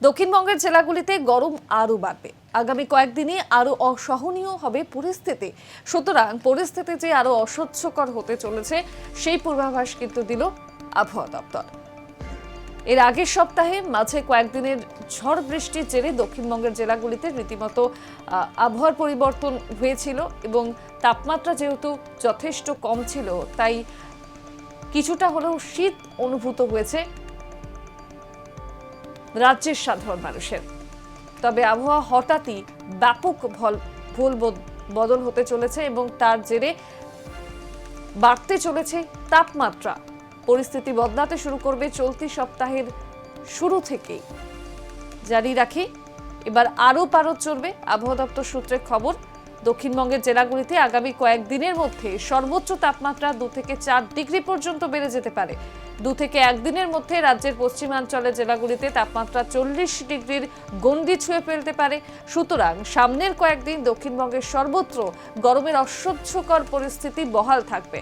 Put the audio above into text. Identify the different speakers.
Speaker 1: দক্ষিণবঙ্গের জেলাগুলিতে গরম আরও বাড়বে। আগামী কয়েকদিনে আরও অসহনীয় হবে পরিস্থিতি। সুতরাং পরিস্থিতি যে আরও অসহ্যকর হতে চলেছে সেই পূর্বাভাস কিন্তু দিল আবহাওয়া দপ্তর। এর আগের সপ্তাহে মাঝে কয়েকদিনের ঝড় বৃষ্টির জেরে দক্ষিণবঙ্গের জেলাগুলিতে রীতিমতো আবহাওয়ার পরিবর্তন হয়েছিল এবং তাপমাত্রা যেহেতু যথেষ্ট কম ছিল তাই কিছুটা হলেও শীত অনুভূত হয়েছে রাজ্যের সাধারণ মানুষের। তবে আবহাওয়া হঠাৎই ব্যাপক ভুল বদল হতে চলেছে এবং তার জেরে বাড়তে চলেছে তাপমাত্রা। পরিস্থিতি বদলাতে শুরু করবে চলতি সপ্তাহের শুরু থেকেই। জারি রাখি এবার আরও পারদ চড়বে। আবহাওয়া দপ্তর সূত্রে খবর, দক্ষিণবঙ্গের জেলাগুলিতে আগামী কয়েকদিনের মধ্যে সর্বোচ্চ তাপমাত্রা 2 থেকে 4 ডিগ্রি পর্যন্ত বেড়ে যেতে পারে। 2 থেকে 1 দিনের মধ্যে রাজ্যের পশ্চিমাঞ্চলের জেলাগুলিতে তাপমাত্রা 40 ডিগ্রির গণ্ডি ছুঁয়ে ফেলতে পারে। সুতরাং সামনের কয়েকদিন দক্ষিণবঙ্গের সর্বত্র গরমের অসহ্যকর পরিস্থিতি বহাল থাকবে।